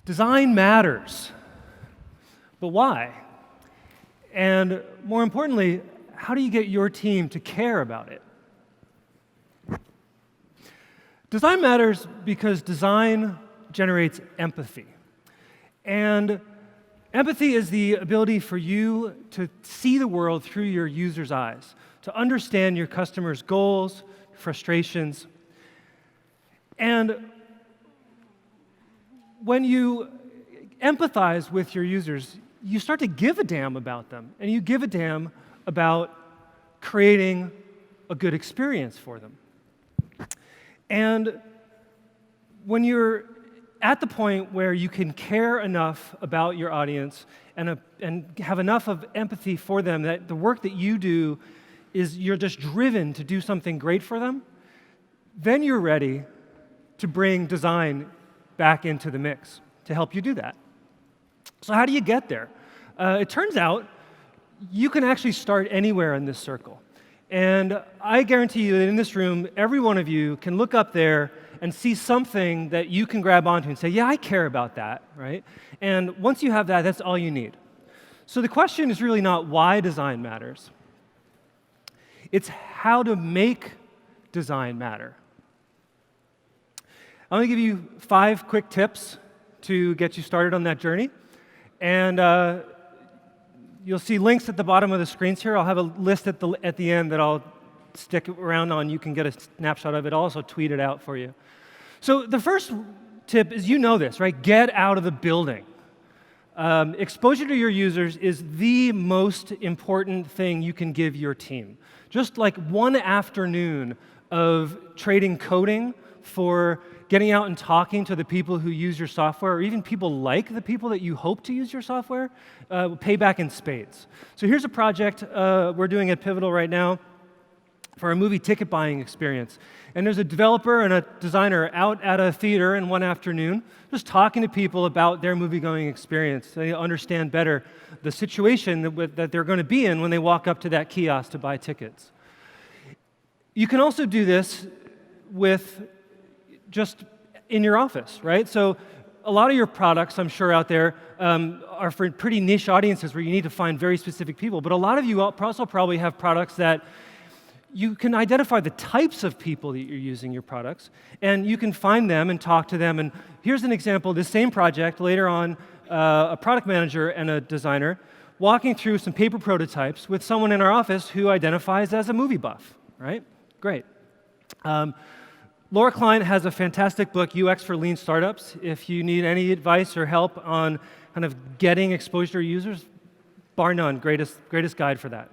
Design matters, but why? And more importantly, how do you get your team to care about it? Design matters because design generates empathy. And empathy is the ability for you to see the world through your user's eyes, to understand your customer's goals, frustrations. And when you empathize with your users, you start to give a damn about them, and you give a damn about creating a good experience for them. And when you're at the point where you can care enough about your audience and have enough of empathy for them that the work that you do is you're just driven to do something great for them, then you're ready to bring design back into the mix to help you do that. So how do you get there? It turns out you can actually start anywhere in this circle. And I guarantee you that in this room, every one of you can look up there and see something that you can grab onto and say, yeah, I care about that, right? And once you have that, that's all you need. So the question is really not why design matters. It's how to make design matter. I'm going to give you 5 quick tips to get you started on that journey. And you'll see links at the bottom of the screens here. I'll have a list at the end that I'll stick around on. You can get a snapshot of it. I'll also tweet it out for you. So the first tip is, you know this, right? Get out of the building. Exposure to your users is the most important thing you can give your team. Just like one afternoon of trading coding for getting out and talking to the people who use your software, or even people like the people that you hope to use your software, pay back in spades. So here's a project we're doing at Pivotal right now for a movie ticket buying experience. And there's a developer and a designer out at a theater in one afternoon just talking to people about their movie-going experience so they understand better the situation that they're going to be in when they walk up to that kiosk to buy tickets. You can also do this with just in your office, right? So a lot of your products, I'm sure out there, are for pretty niche audiences where you need to find very specific people. But a lot of you also probably have products that you can identify the types of people that you're using your products, and you can find them and talk to them. And here's an example of this same project. Later on, a product manager and a designer walking through some paper prototypes with someone in our office who identifies as a movie buff, right? Great. Laura Klein has a fantastic book, UX for Lean Startups. If you need any advice or help on kind of getting exposure to users, bar none, greatest guide for that.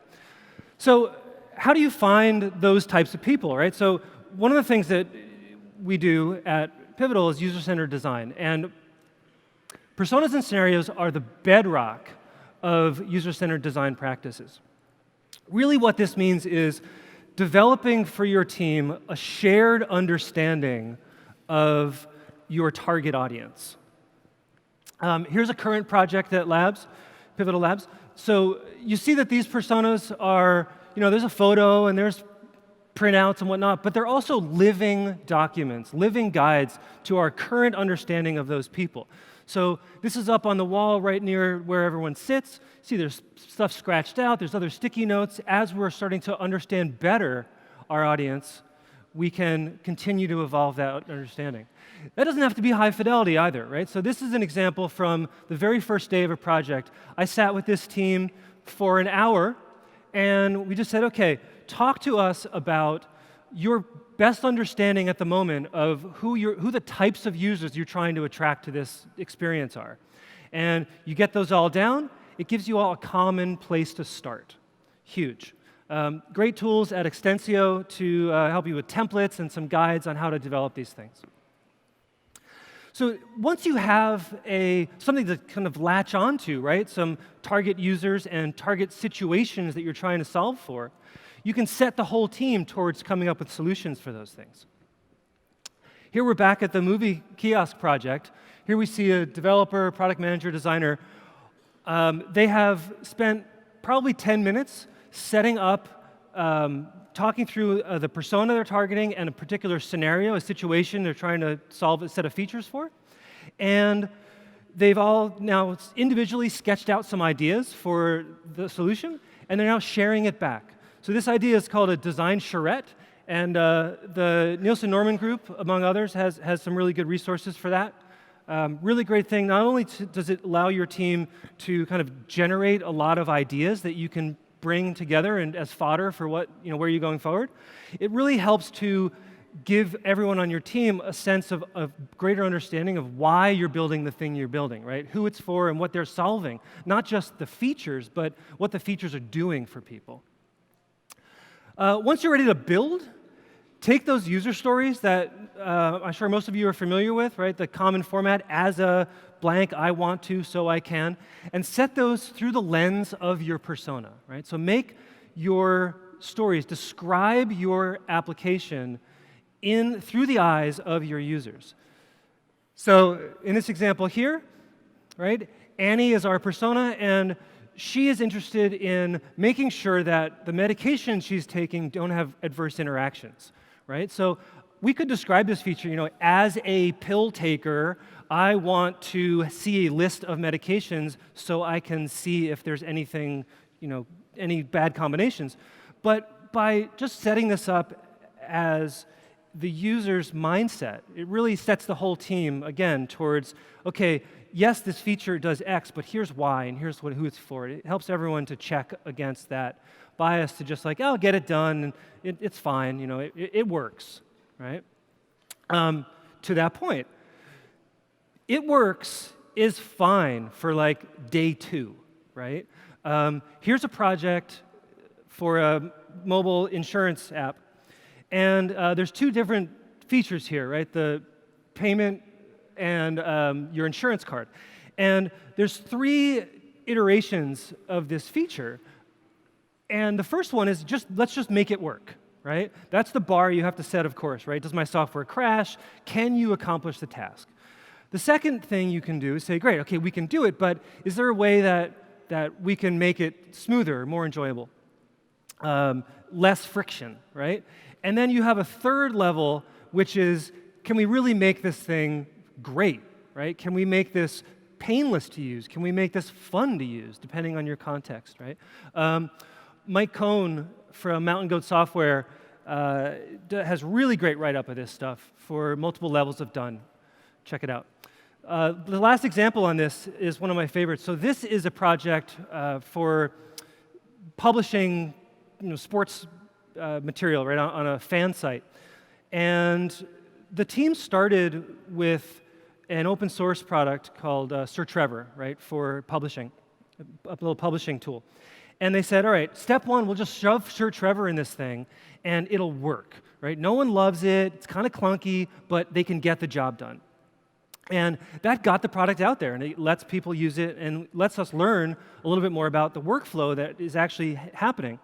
So how do you find those types of people, right? So one of the things that we do at Pivotal is user-centered design. And personas and scenarios are the bedrock of user-centered design practices. Really what this means is developing for your team a shared understanding of your target audience. Here's a current project at Labs, Pivotal Labs. So you see that these personas are, there's a photo and there's printouts and whatnot, but they're also living documents, living guides to our current understanding of those people. So this is up on the wall right near where everyone sits. See, there's stuff scratched out. There's other sticky notes. As we're starting to understand better our audience, we can continue to evolve that understanding. That doesn't have to be high fidelity either, right? So this is an example from the very first day of a project. I sat with this team for an hour, and we just said, okay, talk to us about your best understanding at the moment of who the types of users you're trying to attract to this experience are. And you get those all down, it gives you all a common place to start. Huge. Great tools at Extensio to help you with templates and some guides on how to develop these things. So once you have something to kind of latch onto, right, some target users and target situations that you're trying to solve for, you can set the whole team towards coming up with solutions for those things. Here we're back at the movie kiosk project. Here we see a developer, product manager, designer. They have spent probably 10 minutes setting up, talking through the persona they're targeting and a particular scenario, a situation they're trying to solve a set of features for. And they've all now individually sketched out some ideas for the solution, and they're now sharing it back. So this idea is called a design charrette, and the Nielsen Norman Group, among others, has some really good resources for that. Really great thing. Not only does it allow your team to kind of generate a lot of ideas that you can bring together and as fodder for where you're going forward, it really helps to give everyone on your team a sense of greater understanding of why you're building the thing you're building, right? Who it's for and what they're solving. Not just the features, but what the features are doing for people. Once you're ready to build, take those user stories that I'm sure most of you are familiar with, right? The common format as a blank, I want to, so I can, and set those through the lens of your persona, right? So make your stories, describe your application through the eyes of your users. So in this example here, right, Annie is our persona, and she is interested in making sure that the medications she's taking don't have adverse interactions, right? So we could describe this feature, as a pill taker, I want to see a list of medications so I can see if there's anything, any bad combinations. But by just setting this up as the user's mindset, it really sets the whole team, again, towards, okay, yes, this feature does X, but here's why, and here's who it's for. It helps everyone to check against that bias to just like, I'll get it done, and it's fine, it works, right? To that point, it works is fine for like day 2, right? Here's a project for a mobile insurance app, and there's 2 different features here, right? The payment and your insurance card. And there's 3 iterations of this feature. And the first one is let's just make it work, right? That's the bar you have to set, of course, right? Does my software crash? Can you accomplish the task? The second thing you can do is say, great, okay, we can do it, but is there a way that we can make it smoother, more enjoyable, less friction, right? And then you have a third level, which is, can we really make this thing great, right? Can we make this painless to use? Can we make this fun to use, depending on your context, right? Mike Cohn from Mountain Goat Software has really great write-up of this stuff for multiple levels of done. Check it out. The last example on this is one of my favorites. So this is a project for publishing sports material, right, on a fan site. And the team started with an open source product called Sir Trevor, right, for publishing, a little publishing tool. And they said, all right, step 1, we'll just shove Sir Trevor in this thing, and it'll work, right? No one loves it, it's kind of clunky, but they can get the job done. And that got the product out there, and it lets people use it and lets us learn a little bit more about the workflow that is actually happening.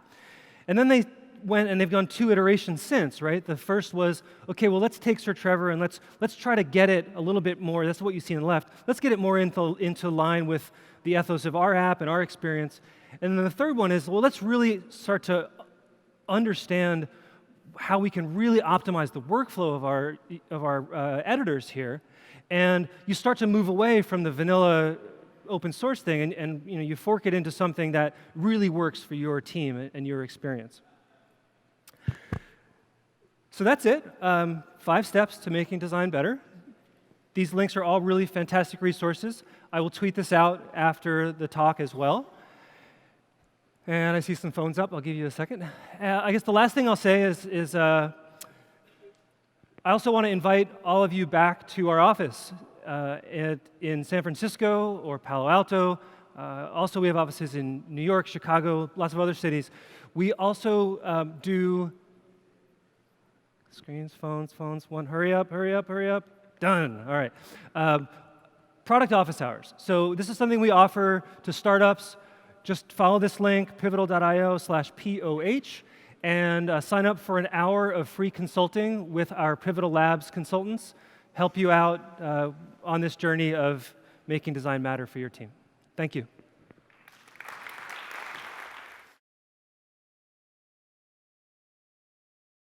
And then they went, and they've gone 2 iterations since, right? The first was, okay, well, let's take Sir Trevor and let's try to get it a little bit more. That's what you see on the left. Let's get it more into line with the ethos of our app and our experience. And then the third one is, well, let's really start to understand how we can really optimize the workflow of our editors here. And you start to move away from the vanilla open source thing, and you fork it into something that really works for your team and your experience. So that's it. 5 steps to making design better. These links are all really fantastic resources. I will tweet this out after the talk as well. And I see some phones up. I'll give you a second. I guess the last thing I'll say is I also want to invite all of you back to our office in San Francisco or Palo Alto. Also, we have offices in New York, Chicago, lots of other cities. We also do screens, phones, one. Hurry up. Done. All right. Product office hours. So this is something we offer to startups. Just follow this link, pivotal.io/POH, and sign up for an hour of free consulting with our Pivotal Labs consultants. Help you out on this journey of making design matter for your team. Thank you.